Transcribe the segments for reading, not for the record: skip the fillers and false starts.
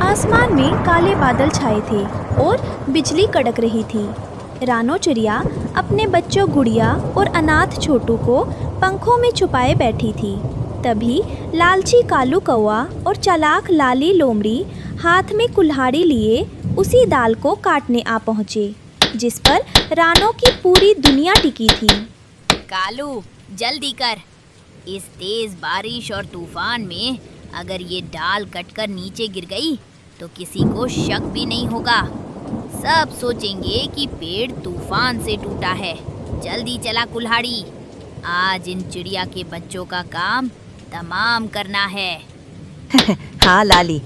आसमान में काले बादल छाए थे और बिजली कड़क रही थी। रानो चिड़िया अपने बच्चों गुड़िया और अनाथ छोटू को पंखों में छुपाए बैठी थी। तभी लालची कालू कौवा और चालाक लाली लोमड़ी हाथ में कुल्हाड़ी लिए उसी डाल को काटने आ पहुँचे जिस पर रानो की पूरी दुनिया टिकी थी। कालू, जल्दी कर। इस तेज बारिश और तूफान में अगर ये डाल कटकर नीचे गिर गई तो किसी को शक भी नहीं होगा। सब सोचेंगे कि पेड़ तूफान से टूटा है। जल्दी चला कुल्हाड़ी, आज इन चिड़िया के बच्चों का काम तमाम करना है। हाँ लाली,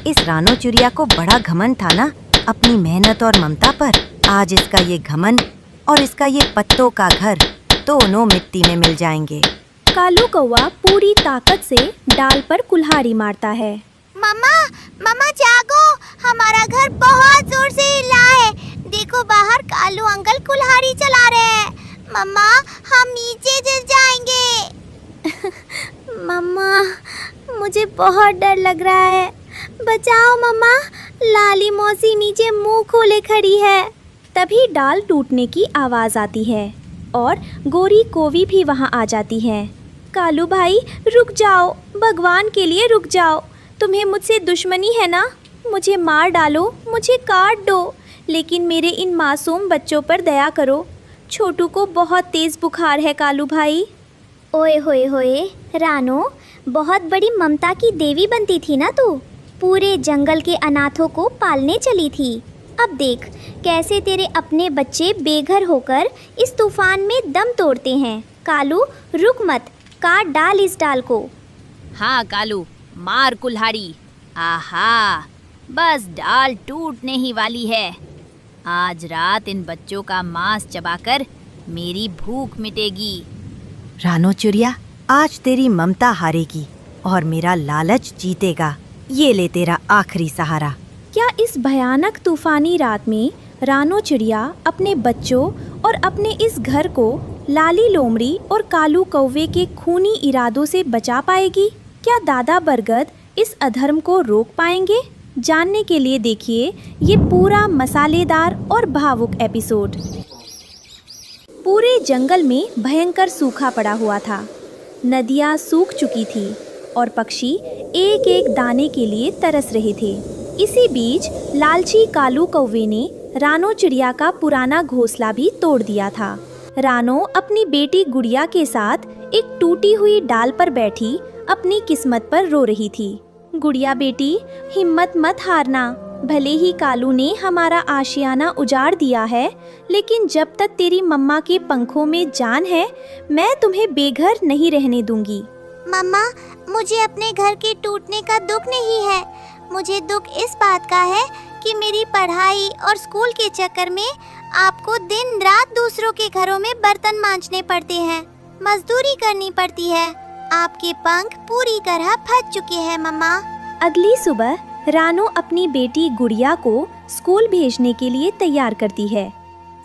इस रानो चिड़िया को बड़ा घमंड था ना अपनी मेहनत और ममता पर। आज इसका ये घमंड और इसका ये पत्तों का घर दोनों मिट्टी में मिल जाएंगे। कालू कौवा पूरी ताकत से डाल पर कुल्हाड़ी मारता है। मम्मा, मम्मा जागो, हमारा घर बहुत जोर से हिला है। देखो बाहर कालू अंकल कुल्हाड़ी चला रहे हैं। मम्मा, हम नीचे गिर जाएंगे। मम्मा, मुझे बहुत डर लग रहा है। बचाओ मम्मा, लाली मौसी नीचे मुंह खोले खड़ी है। तभी डाल टूटने की आवाज़ आती है और गोरी कोवी भी वहाँ आ जाती है। कालू भाई रुक जाओ, भगवान के लिए रुक जाओ। तुम्हें मुझसे दुश्मनी है ना? मुझे मार डालो, मुझे काट दो, लेकिन मेरे इन मासूम बच्चों पर दया करो। छोटू को बहुत तेज़ बुखार है कालू भाई। ओए होए होए रानो, बहुत बड़ी ममता की देवी बनती थी ना तू। पूरे जंगल के अनाथों को पालने चली थी। अब देख कैसे तेरे अपने बच्चे बेघर होकर इस तूफान में दम तोड़ते हैं। कालू रुक मत, काट डाल इस डाल को। हाँ कालू, मार कुल्हाड़ी। आहा, बस डाल टूटने ही वाली है। आज रात इन बच्चों का मांस चबाकर मेरी भूख मिटेगी। रानो चिड़िया, आज तेरी ममता हारेगी और मेरा लालच जीतेगा। ये ले तेरा आखिरी सहारा। क्या इस भयानक तूफानी रात में रानो चिड़िया अपने बच्चों और अपने इस घर को लाली लोमड़ी और कालू कौवे के खूनी इरादों से बचा पाएगी? क्या दादा बरगद इस अधर्म को रोक पाएंगे? जानने के लिए देखिए ये पूरा मसालेदार और भावुक एपिसोड। पूरे जंगल में भयंकर सूखा पड़ा हुआ था। नदियाँ सूख चुकी थी और पक्षी एक एक दाने के लिए तरस रहे थे। इसी बीच लालची कालू कौवे ने रानो चिड़िया का पुराना घोंसला भी तोड़ दिया था। रानो अपनी बेटी गुड़िया के साथ एक टूटी हुई डाल पर बैठी अपनी किस्मत पर रो रही थी। गुड़िया बेटी, हिम्मत मत हारना। भले ही कालू ने हमारा आशियाना उजाड़ दिया है, लेकिन जब तक तेरी मम्मा के पंखों में जान है, मैं तुम्हें बेघर नहीं रहने दूंगी। मम्मा, मुझे अपने घर के टूटने का दुख नहीं है। मुझे दुख इस बात का है कि मेरी पढ़ाई और स्कूल के चक्कर में आपको दिन रात दूसरों के घरों में बर्तन मांजने पड़ते हैं, मजदूरी करनी पड़ती है। आपके पंख पूरी तरह फट चुके हैं मम्मा। अगली सुबह रानो अपनी बेटी गुड़िया को स्कूल भेजने के लिए तैयार करती है।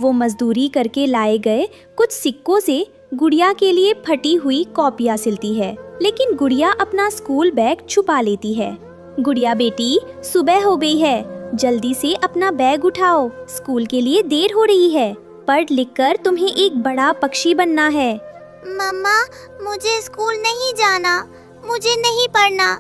वो मजदूरी करके लाए गए कुछ सिक्कों से गुड़िया के लिए फटी हुई कॉपियाँ सिलती है, लेकिन गुड़िया अपना स्कूल बैग छुपा लेती है। गुड़िया बेटी, सुबह हो गई है, जल्दी से अपना बैग उठाओ, स्कूल के लिए देर हो रही है। पढ़ लिख कर तुम्हें एक बड़ा पक्षी बनना है। मम्मा, मुझे स्कूल नहीं जाना, मुझे नहीं पढ़ना।